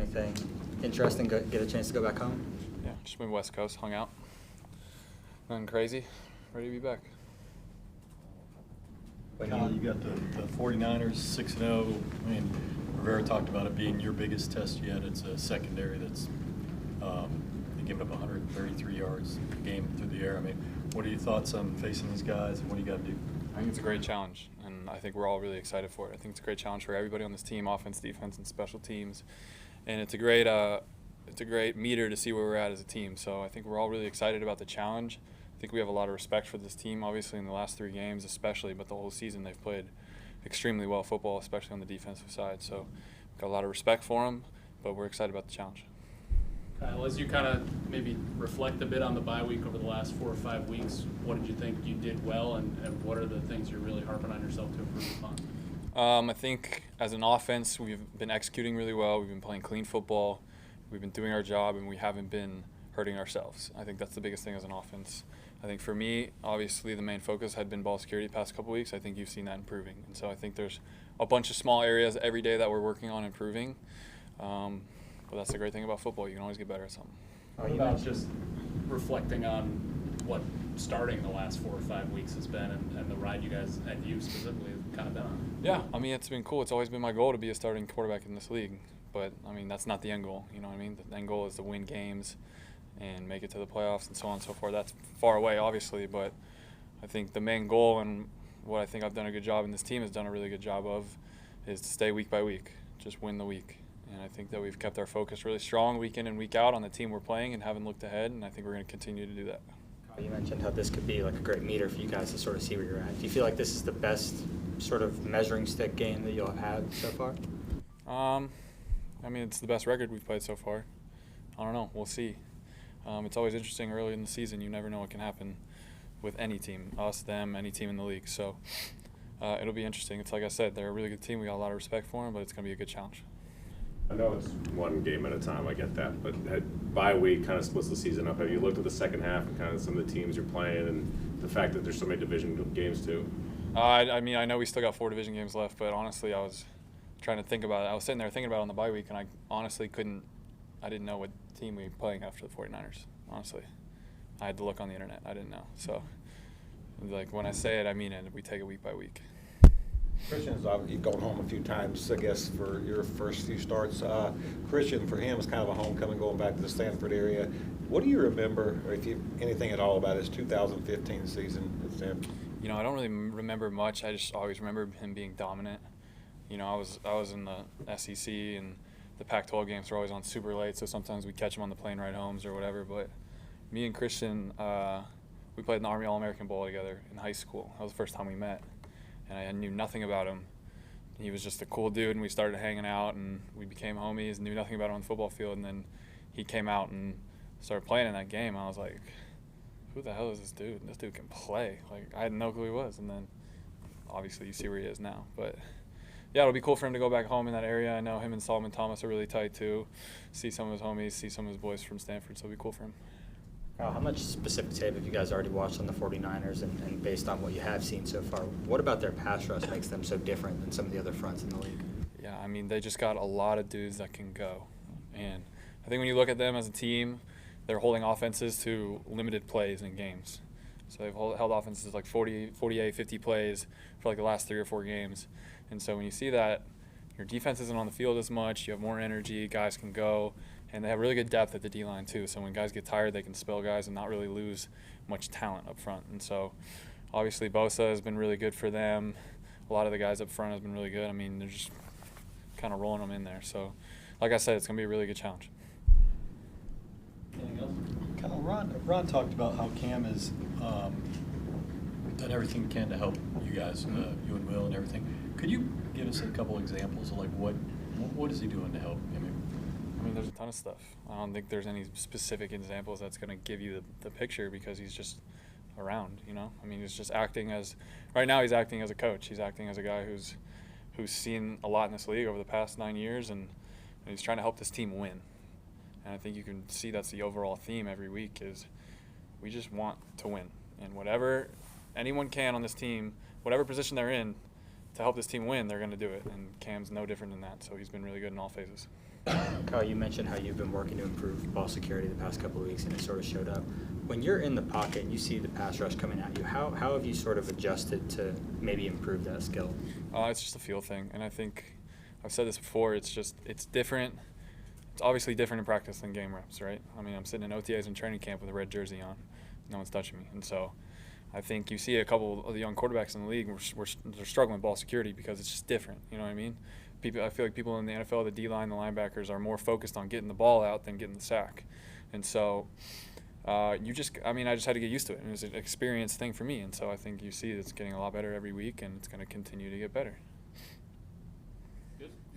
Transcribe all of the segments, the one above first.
Anything interesting? Get a chance to go back home? Yeah, just went West Coast, hung out. Nothing crazy. Ready to be back. Kyle, you got the 49ers 6-0. I mean, Rivera talked about it being your biggest test yet. It's a secondary that's giving up 133 yards a game through the air. I mean, what are your thoughts on facing these guys, and what do you got to do? I think it's a great challenge, and I think we're all really excited for it. I think it's a great challenge for everybody on this team, offense, defense, and special teams. And it's a great meter to see where we're at as a team. So I think we're all really excited about the challenge. I think we have a lot of respect for this team, obviously in the last 3 games especially, but the whole season they've played extremely well football, especially on the defensive side. So we've got a lot of respect for them, but we're excited about the challenge. Kyle, as you kind of maybe reflect a bit on the bye week over the last 4 or 5 weeks, what did you think you did well, and what are the things you're really harping on yourself to improve upon? I think as an offense, we've been executing really well. We've been playing clean football. We've been doing our job, and we haven't been hurting ourselves. I think that's the biggest thing as an offense. I think for me, obviously, the main focus had been ball security the past couple weeks. I think you've seen that improving. And so I think there's a bunch of small areas every day that we're working on improving. But that's the great thing about football. You can always get better at something. What about just reflecting on what starting the last 4 or 5 weeks has been and the ride you guys, and you specifically, have kind of been on? Yeah, I mean, it's been cool. It's always been my goal to be a starting quarterback in this league. But, I mean, that's not the end goal. You know what I mean? The end goal is to win games and make it to the playoffs and so on and so forth. That's far away, obviously, but I think the main goal and what I think I've done a good job and this team has done a really good job of is to stay week by week, just win the week. And I think that we've kept our focus really strong week in and week out on the team we're playing and haven't looked ahead, and I think we're going to continue to do that. You mentioned how this could be like a great meter for you guys to sort of see where you're at. Do you feel like this is the best sort of measuring stick game that you'll have had so far? I mean, it's the best record we've played so far. I don't know. We'll see. It's always interesting early in the season. You never know what can happen with any team, us, them, any team in the league. So it'll be interesting. It's like I said, they're a really good team. We got a lot of respect for them, but it's going to be a good challenge. I know it's one game at a time, I get that, but bye week kind of splits the season up. Have you looked at the second half and kind of some of the teams you're playing and the fact that there's so many division games too? I mean, I know we still got 4 division games left, but honestly, I was trying to think about it. I was sitting there thinking about it on the bye week, and I honestly I didn't know what team we were playing after the 49ers, honestly. I had to look on the internet. I didn't know. So, like, when I say it, I mean it. We take it week by week. Christian's you've gone home a few times, I guess, for your first few starts. Christian, for him, is kind of a homecoming going back to the Stanford area. What do you remember, or if you anything at all, about his 2015 season at Stanford? You know, I don't really remember much. I just always remember him being dominant. You know, I was in the SEC, and the Pac-12 games were always on super late, so sometimes we'd catch him on the plane ride homes or whatever. But me and Christian, we played in the Army All-American Bowl together in high school. That was the first time we met. And I knew nothing about him. He was just a cool dude, and we started hanging out, and we became homies, knew nothing about him on the football field. And then he came out and started playing in that game. I was like, who the hell is this dude? This dude can play. Like, I had no clue who he was. And then obviously you see where he is now. But yeah, it'll be cool for him to go back home in that area. I know him and Solomon Thomas are really tight too. See some of his homies, see some of his boys from Stanford, so it'll be cool for him. How much specific tape have you guys already watched on the 49ers, and based on what you have seen so far, what about their pass rush makes them so different than some of the other fronts in the league? Yeah, I mean, they just got a lot of dudes that can go. And I think when you look at them as a team, they're holding offenses to limited plays in games. So they've held offenses like 48, 50 plays for like the last 3 or 4 games. And so when you see that, your defense isn't on the field as much, you have more energy, guys can go, and they have really good depth at the D-line too. So when guys get tired, they can spell guys and not really lose much talent up front. And so obviously Bosa has been really good for them. A lot of the guys up front have been really good. I mean, they're just kind of rolling them in there. So like I said, it's going to be a really good challenge. Anything else? Kind of Ron talked about how Cam has done everything he can to help you guys, you and Will and everything. Could you give us a couple examples of like what is he doing to help? I mean, there's a ton of stuff. I don't think there's any specific examples that's going to give you the picture because he's just around, you know? I mean, he's just acting as – right now he's acting as a coach. He's acting as a guy who's seen a lot in this league over the past 9 years, and he's trying to help this team win. And I think you can see that's the overall theme every week is we just want to win. And whatever anyone can on this team, whatever position they're in, to help this team win, they're going to do it. And Cam's no different than that, so he's been really good in all phases. Kyle, you mentioned how you've been working to improve ball security the past couple of weeks, and it sort of showed up. When you're in the pocket and you see the pass rush coming at you, how have you sort of adjusted to maybe improve that skill? It's just a feel thing, and I think I've said this before. It's different. It's obviously different in practice than game reps, right? I mean, I'm sitting in OTAs and training camp with a red jersey on. No one's touching me, and so I think you see a couple of the young quarterbacks in the league. They're struggling with ball security because it's just different. You know what I mean? I feel like people in the NFL, the D-line, the linebackers, are more focused on getting the ball out than getting the sack, and so. I just had to get used to it. It was an experience thing for me, and so I think you see it's getting a lot better every week, and it's going to continue to get better.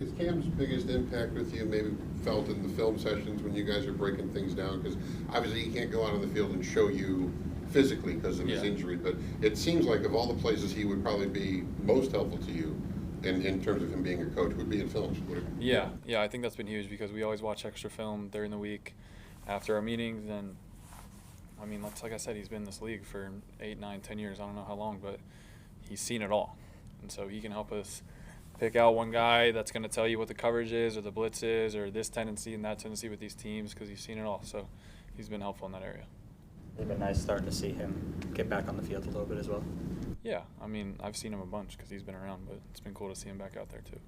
Is Cam's biggest impact with you maybe felt in the film sessions when you guys are breaking things down? Because obviously he can't go out on the field and show you physically because of his injury, but it seems like of all the places he would probably be most helpful to you in terms of him being a coach would be in films. Yeah, I think that's been huge because we always watch extra film during the week after our meetings, and I mean, like I said, he's been in this league for 8, 9, 10 years. I don't know how long, but he's seen it all. And so he can help us pick out one guy that's going to tell you what the coverage is or the blitz is or this tendency and that tendency with these teams because he's seen it all. So he's been helpful in that area. It's been nice starting to see him get back on the field a little bit as well. Yeah, I mean, I've seen him a bunch because he's been around, but it's been cool to see him back out there too.